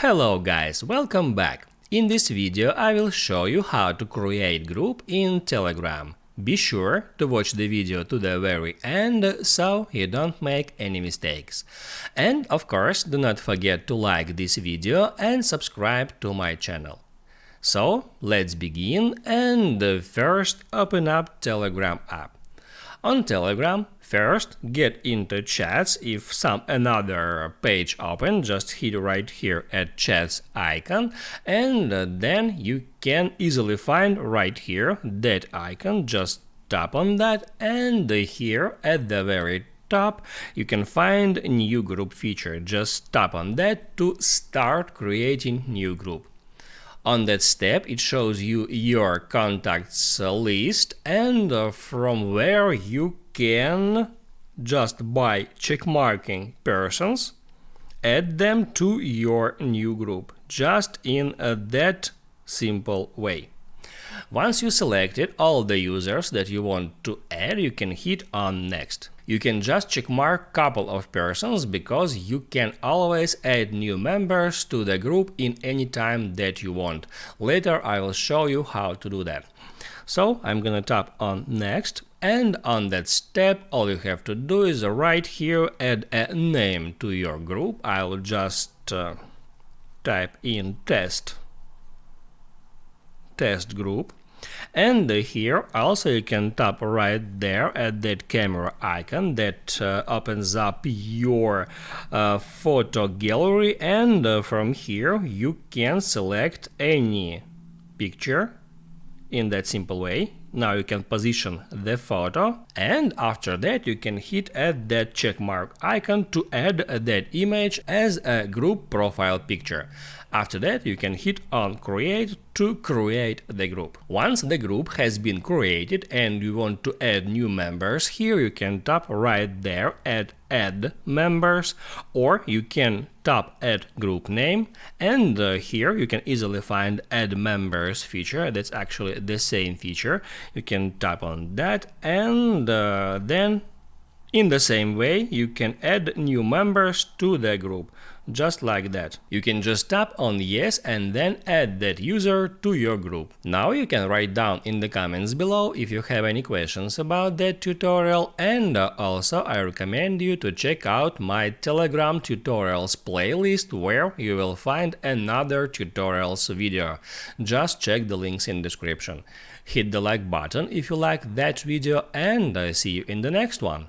Hello guys, welcome back. In this video I will show you how to create group in Telegram. Be sure to watch the video to the very end so you don't make any mistakes. And of course, do not forget to like this video and subscribe to my channel. So let's begin and first open up Telegram app. On Telegram, first get into chats. If some another page open, just hit right here at chats icon, and then you can easily find right here that icon. Just tap on that, and here at the very top you can find new group feature. Just tap on that to start creating new group. On that step, it shows you your contacts list, and from where you can, just by checkmarking persons, add them to your new group, just in that simple way. Once you selected all the users that you want to add, you can hit on next. You can just checkmark couple of persons because you can always add new members to the group in any time that you want. Later I will show you how to do that. So I'm gonna tap on next, and on that step all you have to do is right here add a name to your group. I will just type in test group, and here also you can tap right there at that camera icon that opens up your photo gallery, and from here you can select any picture in that simple way. Now you can position the photo, and after that you can hit at that check mark icon to add that image as a group profile picture. After that you can hit on create to create the group. Once the group has been created and you want to add new members, here you can tap right there at add members, or you can tap add group name, and here you can easily find add members feature. That's actually the same feature. You can tap on that, and then in the same way you can add new members to the group, just like that. You can just tap on yes and then add that user to your group. Now you can write down in the comments below if you have any questions about that tutorial, and also I recommend you to check out my Telegram tutorials playlist where you will find another tutorials video. Just check the links in description. Hit the like button if you like that video, and I see you in the next one.